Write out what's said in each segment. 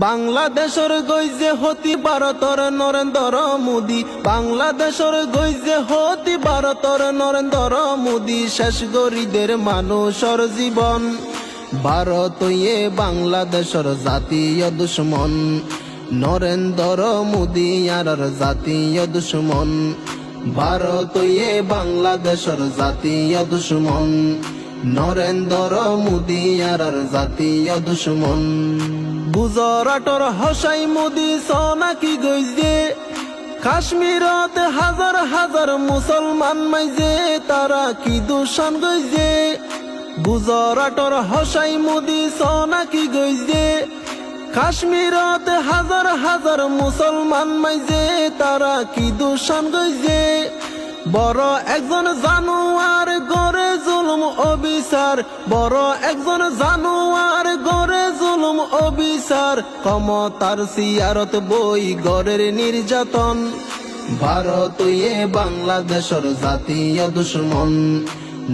বাংলাদেশের গইজে হতি ভারতর নরেন্দ্র মোদী, বাংলাদেশের গইজে হতি ভারতর নরেন্দ্র মোদী, শেষ গরিবের মানুষের জীবন। ভারত ইয়ে বাংলাদেশের জাতীয় দুশ্মন, নরেন্দ্র মোদী আর জাতীয় দুশ্মন। ভারত ইয়ে বাংলাদেশের জাতীয় দুশ্মন, নরেন্দ্র মোদী আর জাতীয় দুশ্মন। গুজরাটর হসাই মোদী সনাকি গইজে, কাশ্মীরত হাজার হাজার মুসলমান মাইজে, তারা কি দূষণ গইজে। গুজরাটর হসাই মোদী সনাকি গইজে, কাশ্মীরত হাজার হাজার মুসলমান মাইজে, তারা কি দূষণ গইজে। বড় একজন জানোয়ার গড়ে জুলুম অবিচার, বড় একজন জানোয়ার গড়ে জুলুম অবিচার, ক্ষমতার সিয়ারত বই গড়ের নির্যাতন। ভারত ইয়ে বাংলাদেশের জাতীয় দুশ্মন,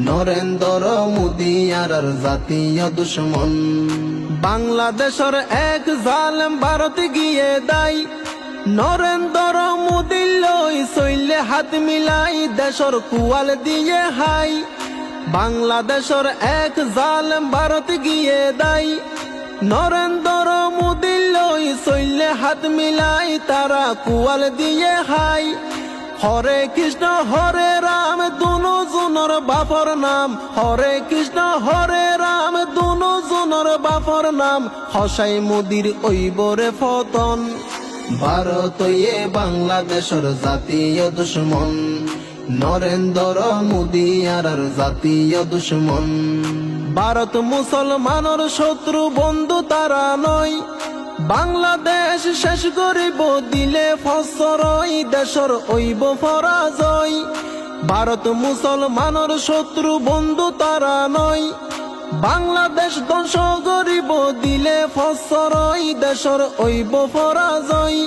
নরেন্দ্র মোদী আর জাতীয় দুশ্মন। বাংলাদেশের এক জালেম ভারত গিয়ে দায়, নরেন্দ্র মোদী লই চইলে হাত মিলাই, দেশর কুয়াল দিয়ে হাই। বাংলাদেশের এক জালেম ভারত গিয়ে দায়, নরেন্দ্র মোদী লই চইলে হাত মিলাই, তারা কুয়াল দিয়ে হাই। হরে কৃষ্ণ হরে রাম দুনো জনের বাপর নাম, হরে কৃষ্ণ হরে রাম দুনো জনের বাপর নাম, হসাই মোদীর ওইবরে ফতন। ভারত ইয়ে বাংলাদেশের জাতীয় দুশ্মন, নরেন্দ্র মোদী আর জাতীয় দুশ্মন। ভারত মুসলমানের শত্রু বন্ধু তারা নয়, বাংলাদেশ শেষ গরিব দিলে ফসরই, দেশের ওইব পরাজয়। ভারত মুসলমানের শত্রু বন্ধু তারা নয়, বাংলাদেশ ধ্বংস গরিব দিলে ফসরই, দেশের ওইব পরাজয়।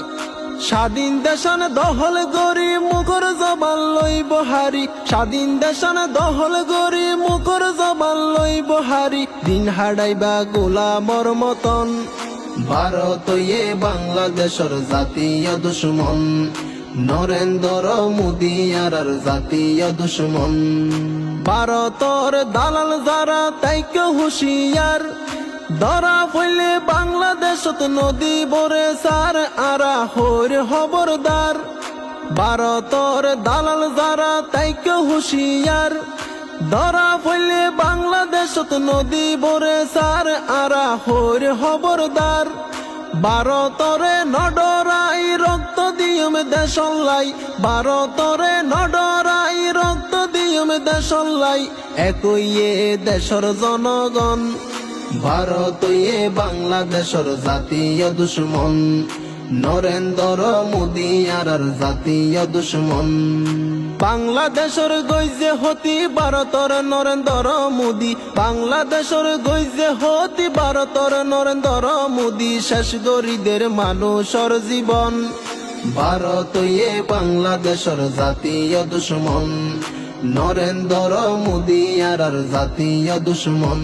স্বাধীন দেশান দহল গরি মুখর জবান লইব হারি, স্বাধীন দেশান দহল গরি মুখর জবান লইব হারি, দিন হারাইবা গোলামর মতন। ভারত ইয়ে বাংলাদেশের জাতীয় দুশ্মন, নরেন্দ্র মোদী আর জাতীয় দুশ্মন। ভারতর দালাল যারা তাইকে হুশিয়ার, ধরা পইলে বাংলাদেশত নদী বরে সার, আরা হইর খবরদার। ভারতর দালাল যারা তাইকে হুশিয়ার, ধরা পইলে বাংলাদেশত নদী বরে সার, আরা হইর খবরদার। ভারতরে নডরাই রক্ত দিয়ম দেশলাই, ভারতরে নডরাই রক্ত দিয়ম দেশলাই, একই এ দেশের জনগণ। ভারত ইয়ে বাংলাদেশের জাতীয় দুশ্মন, নরেন্দ্র মোদী আর জাতীয় দুশ্মন। বাংলাদেশের গইজে হতি ভারতর নরেন্দ্র মোদী, বাংলাদেশের গইজে হতি ভারতর নরেন্দ্র মোদী, শেষ গরিবের মানুষের জীবন। ভারত ইয়ে বাংলাদেশের জাতীয় দুশ্মন, নরেন্দ্র মোদী আর জাতীয় দুশ্মন।